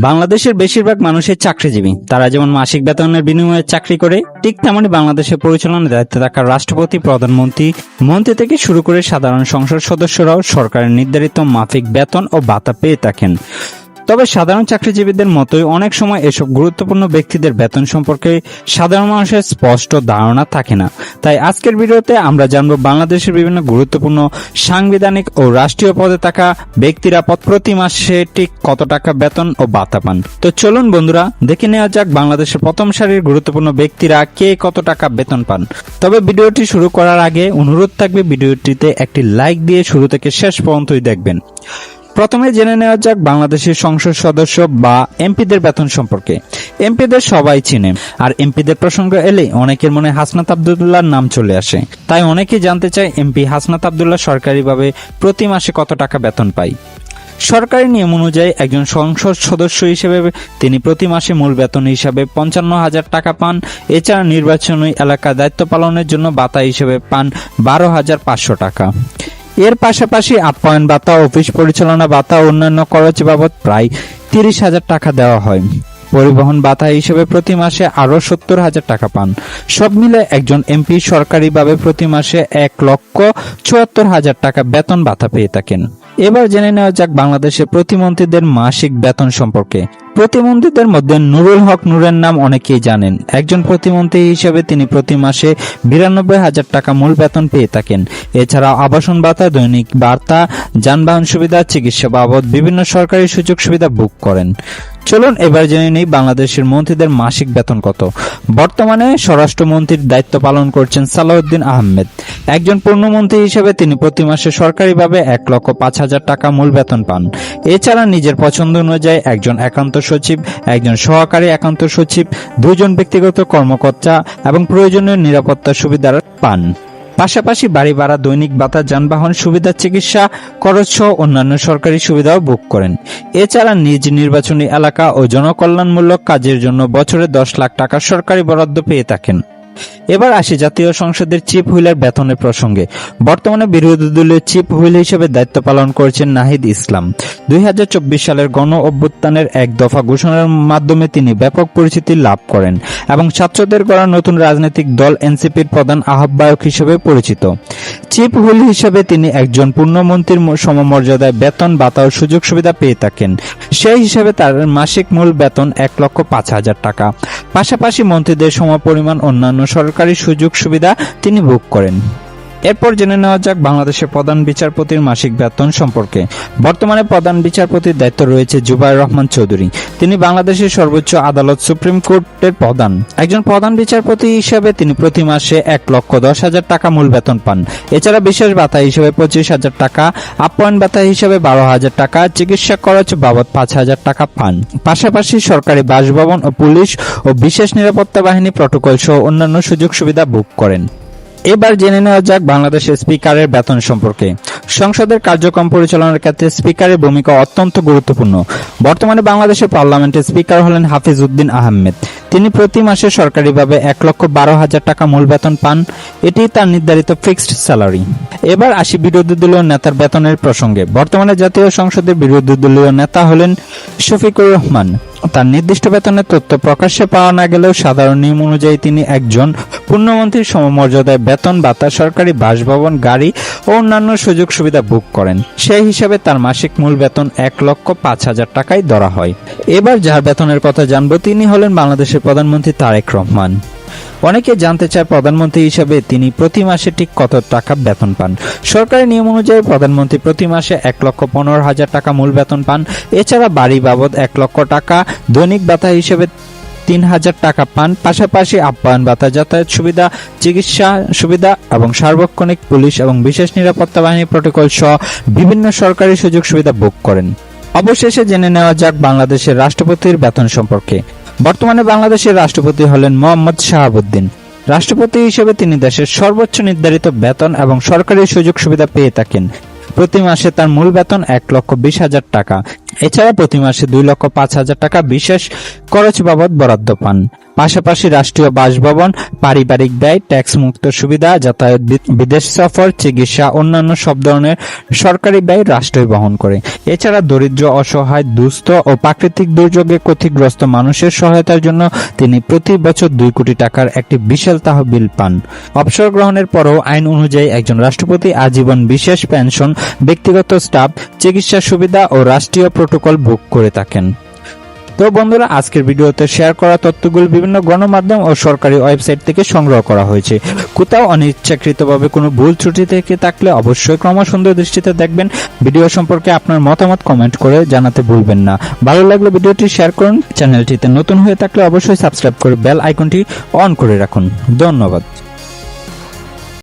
বাংলাদেশের বেশিরভাগ মানুষই চাকরিজীবী। তারা যেমন মাসিক বেতনের বিনিময়ে চাকরি করে, ঠিক তেমনি বাংলাদেশের পরিচালনার দায়িত্বে থাকা রাষ্ট্রপতি, প্রধানমন্ত্রী, মন্ত্রী থেকে শুরু করে সাধারণ সংসদ সদস্যরাও সরকারের নির্ধারিত মাফিক বেতন ও ভাতা পেয়ে থাকেন। তবে সাধারণ চাকরিজীবীদের মতোই অনেক সময় এসব গুরুত্বপূর্ণ ব্যক্তিদের বেতন সম্পর্কে সাধারণ মানুষের স্পষ্ট ধারণা থাকে না। তাই আজকের ভিডিওতে আমরা জানব বাংলাদেশের বিভিন্ন গুরুত্বপূর্ণ সাংবিধানিক ও রাষ্ট্রীয় পদে থাকা ব্যক্তিরা প্রতি মাসে ঠিক কত টাকা বেতন ও ভাতা পান। তো চলুন বন্ধুরা, দেখে নেওয়া যাক বাংলাদেশের প্রথম সারির গুরুত্বপূর্ণ ব্যক্তিরা কে কত টাকা বেতন পান। তবে ভিডিওটি শুরু করার আগে অনুরোধ থাকবে ভিডিওটিতে একটি লাইক দিয়ে শুরু থেকে শেষ পর্যন্তই দেখবেন। প্রথমে জেনে নেওয়া যাক বাংলাদেশের সংসদ সদস্য বা এমপিদের বেতন সম্পর্কে। এমপিদের সবাই চিনে, আর এমপিদের প্রসঙ্গ এলে অনেকের মনে হাসনাত আব্দুল্লাহর নাম চলে আসে। তাই অনেকেই জানতে চায় এমপি হাসনাত আব্দুল্লাহ সরকারিভাবে প্রতি মাসে কত টাকা বেতন পায়। সরকারি নিয়ম অনুযায়ী একজন সংসদ সদস্য হিসেবে তিনি প্রতি মাসে মূল বেতন হিসাবে 55,000 টাকা পান। এছাড়া নির্বাচনী এলাকা দায়িত্ব পালনের জন্য ভাতা হিসেবে পান 12,500 টাকা। এর পাশাপাশি আপ্যায়ন ভাতা, অফিস পরিচালনা ভাতা ও অন্যান্য খরচ বাবদ প্রায় 30,000 টাকা দেওয়া হয়। পরিবহন ভাতা হিসেবে প্রতি মাসে আরো 70,000 টাকা পান। সব মিলে একজন এমপি সরকারিভাবে প্রতি মাসে 1,74,000 টাকা বেতন ভাতা পেয়ে থাকেন। এবার জেনে নেওয়া যাক বাংলাদেশের প্রতিমন্ত্রীদের মাসিক বেতন সম্পর্কে। প্রতিমন্ত্রীদের মধ্যে নুরুল হক নূরের নাম অনেকেই জানেন। একজন প্রতিমন্ত্রী হিসেবে তিনি প্রতি মাসে 92,000 টাকা মূল বেতন পেয়ে থাকেন। এছাড়া আবাসন ভাতা, দৈনিক ভাতা, যানবাহন সুবিধা, চিকিৎসা বাবদ বিভিন্ন সরকারি সুযোগ সুবিধা ভোগ করেন। চলুন এবার জেনে নেই বাংলাদেশের মন্ত্রীদের মাসিক বেতন কত। বর্তমানে স্বরাষ্ট্রমন্ত্রীর দায়িত্ব পালন করছেন সালাউদ্দিন আহমেদ। একজন পূর্ণমন্ত্রী হিসেবে তিনি প্রতি মাসে সরকারিভাবে 1,05,000 টাকা মূল বেতন পান। এছাড়া নিজের পছন্দ অনুযায়ী একজন একান্ত সচিব, একজন সহকারী একান্ত সচিব, 2 জন ব্যক্তিগত কর্মকর্তা এবং প্রয়োজনীয় নিরাপত্তা সুবিধা পান। পাশাপাশি বাড়ি ভাড়া, দৈনিক ভাতা, যানবাহন সুবিধা, চিকিৎসা খরচ সহ অন্যান্য সরকারি সুবিধাও ভোগ করেন। এছাড়া নিজ নির্বাচনী এলাকা ও জনকল্যাণমূলক কাজের জন্য বছরে 10 লাখ টাকা সরকারি বরাদ্দ পেয়ে থাকেন। এবার আসি জাতীয় সংসদের চিফ হুইলের বেতনের প্রসঙ্গে। বর্তমানে বিরোধী দলীয় চিফ হুইল হিসেবে দায়িত্ব পালন করছেন নাহিদ ইসলাম। 2024 সালের গণ অভ্যুত্থানের এক দফা ঘোষণার মাধ্যমে তিনি ব্যাপক পরিচিতি লাভ করেন এবং ছাত্রদের গড়া নতুন রাজনৈতিক দল এনসিপির প্রধান আহ্বায়ক হিসেবে পরিচিত। চিফ হুইল হিসেবে তিনি একজন পূর্ণমন্ত্রীর সমমর্যাদায় বেতন, ভাতা ও সুযোগ সুবিধা পেয়ে থাকেন। সেই হিসেবে তার মাসিক মূল বেতন 1,05,000 টাকা। পাশাপাশি মন্ত্রীদের সমপরিমাণ অন্যান্য সরকারি সুযোগ সুবিধা তিনি ভোগ করেন। এরপর জেনে নেওয়া যাক বাংলাদেশের প্রধান বিচারপতির মাসিক বেতন সম্পর্কে। বর্তমানে প্রধান বিচারপতির দায়িত্ব রয়েছে জুবায়ের রহমান চৌধুরী। তিনি বাংলাদেশের সর্বোচ্চ আদালত সুপ্রিম কোর্টের প্রধান। একজন প্রধান বিচারপতি হিসেবে তিনি প্রতি মাসে 1,10,000 টাকা মূল বেতন পান। এছাড়া বিশেষ ভাতা হিসেবে 25,000 টাকা, আপ্যায়ন ভাতা হিসেবে 12,000 টাকা, চিকিৎসা খরচ বাবদ 5,000 টাকা পান। পাশাপাশি সরকারি বাসভবন ও পুলিশ ও বিশেষ নিরাপত্তা বাহিনী প্রটোকল সহ অন্যান্য সুযোগ সুবিধা ভোগ করেন। এবার জেনে নেওয়া যাক বাংলাদেশের স্পিকারের বেতন সম্পর্কে। সংসদের কার্যক্রম পরিচালনার ক্ষেত্রে স্পিকারের ভূমিকা অত্যন্ত গুরুত্বপূর্ণ। বর্তমানে বাংলাদেশের পার্লামেন্টের স্পিকার হলেন হাফিজ উদ্দিন আহমেদ। তিনি প্রতি মাসে সরকারিভাবে 1,12,000 টাকা মূল বেতন পান। এটি তার নির্ধারিত ফিক্সড স্যালারি। এবার আসি বিরোধী দলীয় নেতার বেতনের প্রসঙ্গে। বর্তমানে জাতীয় সংসদের বিরোধী দলীয় নেতা হলেন শফিকুর রহমান। তার নির্দিষ্ট বেতনের তথ্য প্রকাশ্যে পাওয়া না গেলেও সাধারণ নিয়ম অনুযায়ী তিনি একজন পূর্ণমন্ত্রীর সমমর্যাদায় বেতন, ভাতা, সরকারি বাসভবন, গাড়ি ও অন্যান্য সুযোগ সুবিধা ভোগ করেন। সেই হিসাবে তার মাসিক মূল বেতন 1,05,000 টাকায় ধরা হয়। এবার যার বেতনের কথা জানবো তিনি হলেন বাংলাদেশের প্রধানমন্ত্রী তারেক রহমান। অনেকে জানতে চায় প্রধানমন্ত্রী হিসেবে তিনি প্রতি মাসে ঠিক কত টাকা বেতন পান। সরকারি নিয়ম অনুযায়ী প্রধানমন্ত্রী প্রতি মাসে 1,15,000 টাকা মূল বেতন পান। এছাড়া বাড়ি বাবদ 1 লক্ষ টাকা, দৈনিক ভাতা হিসেবে 3,000 টাকা পান। পাশাপাশি আপ্যায়ন ভাতা, যাতায়াত সুবিধা, চিকিৎসা সুবিধা এবং সার্বক্ষণিক পুলিশ এবং বিশেষ নিরাপত্তা বাহিনী প্রটোকল সহ বিভিন্ন সরকারি সুযোগ সুবিধা ভোগ করেন। অবশেষে জেনে নেওয়া যাক বাংলাদেশের রাষ্ট্রপতির বেতন সম্পর্কে। বর্তমানে বাংলাদেশের রাষ্ট্রপতি হলেন মোহাম্মদ শাহাবুদ্দিন। রাষ্ট্রপতি হিসেবে তিনি দেশের সর্বোচ্চ নির্ধারিত বেতন এবং সরকারি সুযোগ সুবিধা পেয়ে থাকেন। প্রতি মাসে তার মূল বেতন 1,20,000 টাকা। এছাড়া প্রতি মাসে 2,05,000 টাকা বিশেষ খরচ বাবদ বরাদ্দ পান। পাশাপাশি রাষ্ট্রীয় বাসভবন, পারিবারিক ব্যয়, ট্যাক্স মুক্ত সুবিধা, যাতায়াত, বিদেশ সফর, চিকিৎসা, অন্যান্য সব ধরনের সরকারি ব্যয় রাষ্ট্রই বহন করে। এছাড়া দরিদ্র, অসহায়, দুস্থ ও প্রাকৃতিক দুর্যোগে ক্ষতিগ্রস্ত মানুষের সহায়তার জন্য তিনি প্রতি বছর 2 কোটি টাকার একটি বিশাল তহবিল পান। অবসর গ্রহণের পরও আইন অনুযায়ী একজন রাষ্ট্রপতি আজীবন বিশেষ পেনশন, ব্যক্তিগত স্টাফ, চিকিৎসা সুবিধা ও রাষ্ট্রীয় প্রোটোকল ভোগ করে থাকেন। তো বন্ধুরা, আজকের ভিডিওতে শেয়ার করা তথ্যগুলো বিভিন্ন গণমাধ্যম ও সরকারি ওয়েবসাইট থেকে সংগ্রহ করা হয়েছে। কোথাও অনিচ্ছাকৃতভাবে কোনো ভুল ত্রুটি থেকে থাকলে অবশ্যই ক্রমসুন্দর দৃষ্টিতে দেখবেন। ভিডিও সম্পর্কে আপনার মতামত কমেন্ট করে জানাতে ভুলবেন না। ভালো লাগলে ভিডিওটি শেয়ার করুন। চ্যানেলটিতে নতুন হয়ে থাকলে অবশ্যই সাবস্ক্রাইব করে বেল আইকনটি অন করে রাখুন। ধন্যবাদ।